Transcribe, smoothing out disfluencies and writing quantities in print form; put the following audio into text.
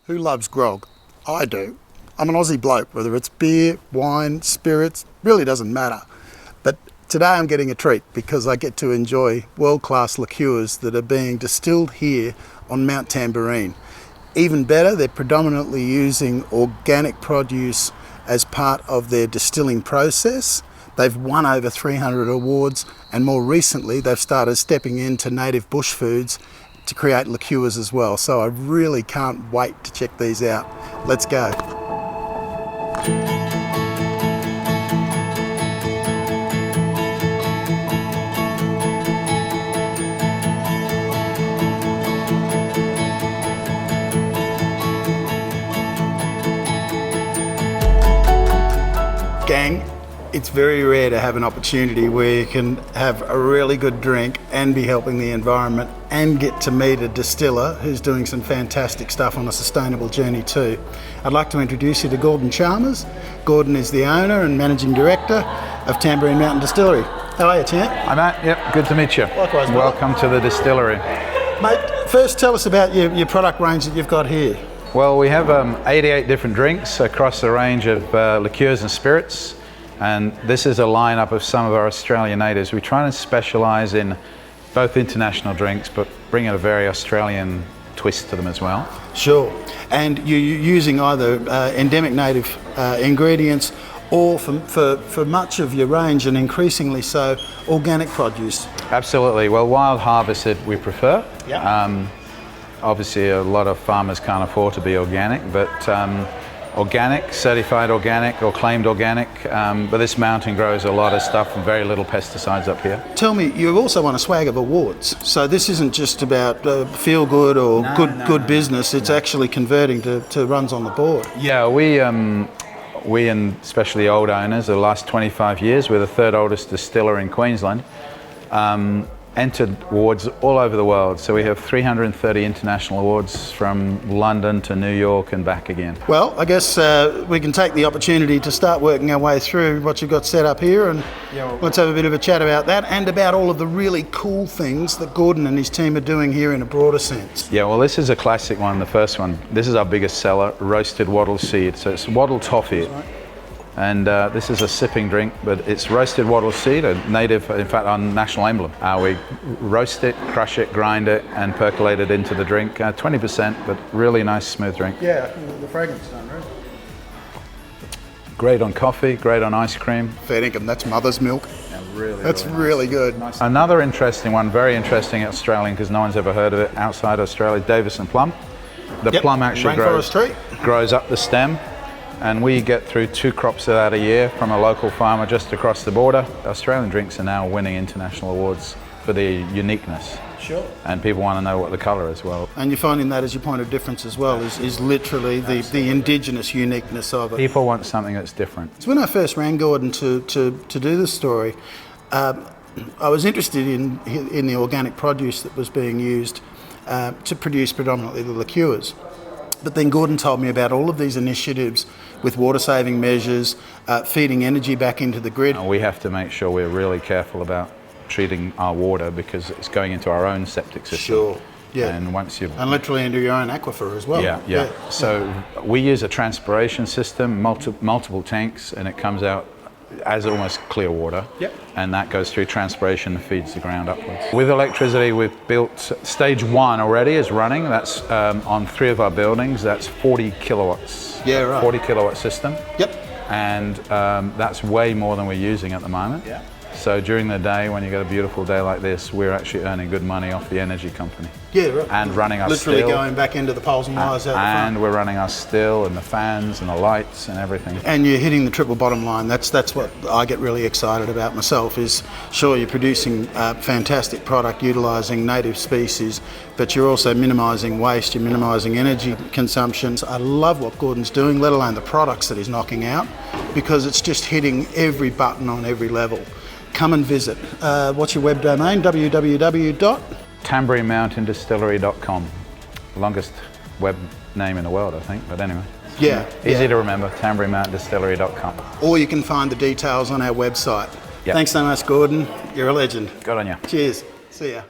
Who loves grog? I do. I'm an Aussie bloke, whether it's beer, wine, spirits, really doesn't matter. But today I'm getting a treat because I get to enjoy world-class liqueurs that are being distilled here on Mount Tamborine. Even better, they're predominantly using organic produce as part of their distilling process. They've won over 300 awards, and more recently they've started stepping into native bush foods to create liqueurs as well. So I really can't wait to check these out. Let's go. Gang, it's very rare to have an opportunity where you can have a really good drink and be helping the environment and get to meet a distiller who's doing some fantastic stuff on a sustainable journey too. I'd like to introduce you to Gordon Chalmers. Gordon is the owner and managing director of Tamborine Mountain Distillery. How are you, champ? Hi, Matt. Yep, good to meet you. Likewise, brother. Welcome to the distillery. Mate, first tell us about your product range that you've got here. Well, we have 88 different drinks across a range of liqueurs and spirits, and this is a lineup of some of our Australian natives. We try and specialise in both international drinks, but bring a very Australian twist to them as well. Sure, and you're using either endemic native ingredients or for much of your range, and increasingly so, organic produce. Absolutely. Well, wild harvested we prefer. Yeah. Obviously, a lot of farmers can't afford to be organic, but organic, certified organic or claimed organic, but this mountain grows a lot of stuff and very little pesticides up here. Tell me, you've also won a swag of awards, so this isn't just about feel good or good business, it's actually converting to runs on the board. Yeah, we and especially old owners, the last 25 years, we're the third oldest distiller in Queensland, entered awards all over the world. So we have 330 international awards from London to New York and back again. Well, I guess we can take the opportunity to start working our way through what you've got set up here, and let's have a bit of a chat about that and about all of the really cool things that Gordon and his team are doing here in a broader sense. Yeah, well, this is a classic one, the first one. This is our biggest seller, roasted wattle seed. So it's wattle toffee. Right. And this is a sipping drink, but it's roasted wattle seed, a native, in fact, our national emblem. We roast it, crush it, grind it, and percolate it into the drink. 20%, but really nice, smooth drink. Yeah, the fragrance is unreal. Great on coffee, great on ice cream. Fair dinkum, that's mother's milk. Yeah, really, that's really good. Nice. Another interesting one, very interesting Australian, because no one's ever heard of it outside Australia, Davison plum. The plum actually grows up the stem. And we get through 2 crops of that a year from a local farmer just across the border. Australian drinks are now winning international awards for their uniqueness. Sure. And people want to know what the colour is well. And you're finding that as your point of difference as well, is literally the indigenous uniqueness of it. People want something that's different. So when I first rang Gordon to do this story, I was interested in the organic produce that was being used to produce predominantly the liqueurs. But then Gordon told me about all of these initiatives with water-saving measures, feeding energy back into the grid. We have to make sure we're really careful about treating our water because it's going into our own septic system. Sure, yeah. And literally into your own aquifer as well. Yeah. So we use a transpiration system, multiple tanks, and it comes out as almost clear water. Yep. And that goes through transpiration and feeds the ground upwards. With electricity, we've built stage 1 already is running. That's on 3 of our buildings. That's 40 kilowatts. Yeah, right. 40 kilowatt system. Yep. And that's way more than we're using at the moment. Yeah. So during the day, when you get a beautiful day like this, we're actually earning good money off the energy company. Yeah, right. And running our literally still. Going back into the poles and wires out the front. And we're running our still and the fans and the lights and everything. And you're hitting the triple bottom line. That's what I get really excited about myself is, sure, you're producing fantastic product utilising native species, but you're also minimising waste, you're minimising energy consumption. I love what Gordon's doing, let alone the products that he's knocking out, because it's just hitting every button on every level. Come and visit. What's your web domain? www.tamborinemountaindistillery.com. Longest web name in the world, I think, but anyway. Yeah. Easy to remember, tamborinemountaindistillery.com. Or you can find the details on our website. Yep. Thanks so much, Gordon. You're a legend. Good on you. Cheers. See ya.